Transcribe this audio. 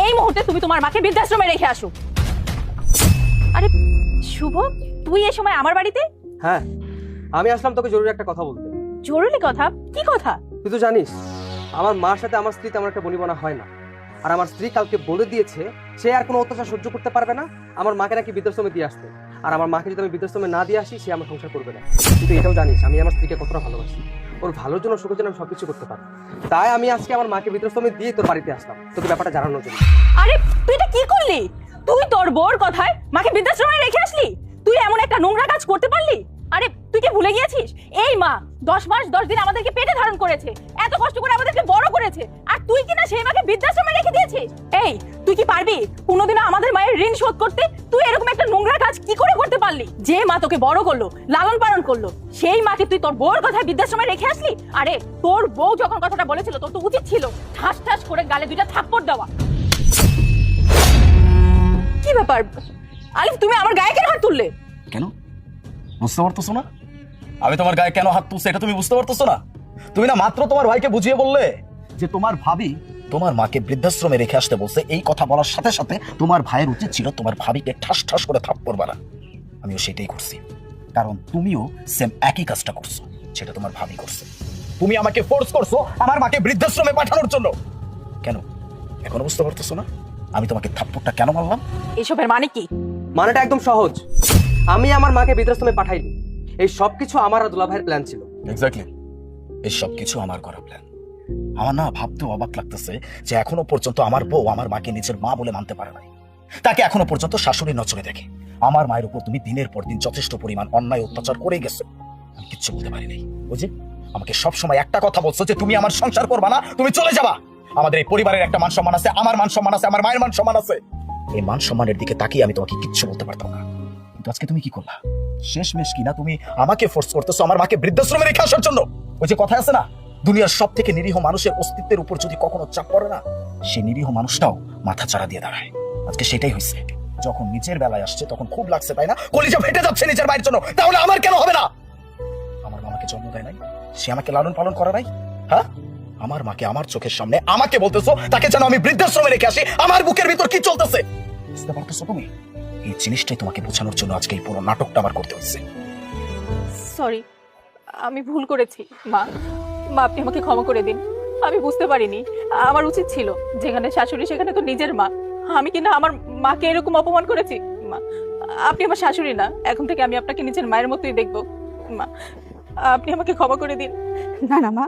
এই মুহূর্তে তুমি তোমার মাকে বৃদ্ধাশ্রমে রেখে আসো। আরে শুভ, তুই এই সময় আমার বাড়িতে? হ্যাঁ, আমি আসলাম তোকে জরুরি একটা কথা বলতে। জরুরি কথা? কি কথা? তুই তো জানিস আমার মার সাথে আমার স্ত্রী তেমন একটা বনিবনা হয় না, আর আমার স্ত্রী কালকে বলে দিয়েছে সে আর কোনো অত্যাচার সহ্য করতে পারবে না, আমার মাকে নাকি বৃদ্ধাশ্রমে দিয়ে আসতে। আর আমার মাকে যদি আমি বৃদ্ধাশ্রমে না দিয়ে আসি সে আমার সংসার করবে না। কিন্তু এটাও জানিস আমি আমার স্ত্রীকে কতটা ভালোবাসি, ওর ভালোর জন্য সুখের জন্য আমি সবকিছু করতে পারি। তাই আমি আজকে আমার মাকে বৃদ্ধাশ্রমে দিয়ে তোর বাড়িতে আসলাম তোকে ব্যাপারটা জানানোর জন্য। আরে তুই এটা কি করলি? তুই তোর বউর কথায় মাকে বৃদ্ধাশ্রমে রেখে আসলি? তুই এমন একটা নোংরা কাজ করতে পারলি? আরে তুই কি ভুলে গিয়েছিস এই মা 10 মাস 10 দিন আমাদেরকে পেটে ধারণ করেছে, এত কষ্ট করে আমাদেরকে বড় করেছে, আর তুই কি না সেই মাকে বৃদ্ধাশ্রমে রেখে দিয়েছিস? এই তুই কি পারবি কোনোদিনও আমাদের মায়ের ঋণ শোধ করতে? তুই এরকম একটা নোংরা কাজ কি করে করতে পারলি? যে মা তোকে বড় করলো, লালন পালন করলো, সেই মাকে তুই তোর বউর কথায় বৃদ্ধাশ্রমে রেখে আসলি? আরে তোর বউ যখন কথাটা বলেছিল তোর তো উচিত ছিল ঠাস ঠাস করে গালে 2টা থাপ্পড় দেওয়া। কি ব্যাপার আলিফ, তুমি আমার গায়ে কেন হাত তুললে? কেন বুঝতে পারতেছো না? আমি তোমার গায়ে কেন হাত তুলছি এটা তুমি বুঝতে পারতেছো না? তুমি না মাত্র তোমার ভাইকে বুঝিয়ে বললে যে তোমার ভাবি তোমার মাকে বৃদ্ধাশ্রমে রেখে আসতে বলছে। এই কথা বলার সাথে সাথে তোমার ভাইয়ের উচিত ছিল তোমার ভাবিকে ঠাস ঠাস করে থাপ্পড় মারা। আমিও সেটাই করছি, কারণ তুমিও সেম একই কাজটা করছো, সেটা তোমার ভাবি করছে। তুমি আমাকে ফোর্স করছো আমার মাকে বৃদ্ধাশ্রমে পাঠানোর জন্য। কেন এখনো বুঝতে পারতেছো না আমি তোমাকে থাপ্পড়টা কেন মারলাম? এসবের মানে কি? মানেটা একদম সহজ, আমি আমার মাকে বৃদ্ধাশ্রমে পাঠাইনি, এই সবকিছু আমার আর দুলা ভাইয়ের প্ল্যান ছিল। এক্স্যাক্টলি, এই সব কিছু আমার করা প্ল্যান। আমার না ভাবতে অবাক লাগতেছে যে এখনো পর্যন্ত আমার বউ আমার মাকে নিজের মা বলে মানতে পারে নাই, তাকে এখনো পর্যন্ত শাশুড়ির নজরে দেখে। আমার মায়ের উপর তুমি দিনের পর দিন যথেষ্ট পরিমাণ অন্যায় অত্যাচার করে গেছো, আমি কিচ্ছু বলতে পারিনি। বুঝি আমাকে সবসময় একটা কথা বলছো যে তুমি আমার সংসার করবা না, তুমি চলে যাবা। আমাদের এই পরিবারের একটা মান সম্মান আছে, আমার মান সম্মান আছে, আমার মায়ের মান সম্মান আছে। এই মান সম্মানের দিকে তাকিয়ে আমি তোমাকে কিচ্ছু বলতে পারতাম না, কিন্তু আজকে তুমি কি করলা? শেষমেশ কিনা তুমি আমাকে ফোর্স করতেছো আমার মাকে বৃদ্ধাশ্রমে রেখে আসার জন্য। ওই যে কথা আছে না, দুনিয়ার সব থেকে নিরীহ মানুষের অস্তিত্বের উপর যদি কখনো চাপ পড়ে না, সেই নিরীহ মানুষটাও মাথা চাড়া দিয়ে দাঁড়ায়। আজকে সেটাই হয়েছে, যখন নিজের বেলায় আসছে তখন খুব লাগছে তাই না, কলিজা ফেটে যাচ্ছে নিজের মায়ের জন্য। তাহলে আমার কেন হবে না? আমার মামাকে জন্ম দেয় নাই, সে আমাকে লালন পালন করে নাই? হ্যাঁ, আমার মাকে আমার চোখের সামনে আমাকে বলতেছো তাকে যেন আমি বৃদ্ধাশ্রমে রেখে আসি। আমার বুকের ভিতর কি চলতেছে বুঝতে পারতেছো তুমি? এই জিনিসটাই তোমাকে বোঝানোর জন্য আজকে এই পুরো নাটকটা আমার করতে হয়েছে। সরি, আমি ভুল করেছি মা। মা আপনি আমাকে ক্ষমা করে দিন, আমি বুঝতে পারিনি। আমার উচিত ছিল যেখানে শাশুড়ি সেখানে তো নিজের মা, আমি কিনা আমার মাকে এরকম অপমান করেছি। মা আপনি আমার শাশুড়ি না, এখন থেকে আমি আপনাকে নিজের মায়ের মতোই দেখবো। মা আপনি আমাকে ক্ষমা করে দিন। না না মা,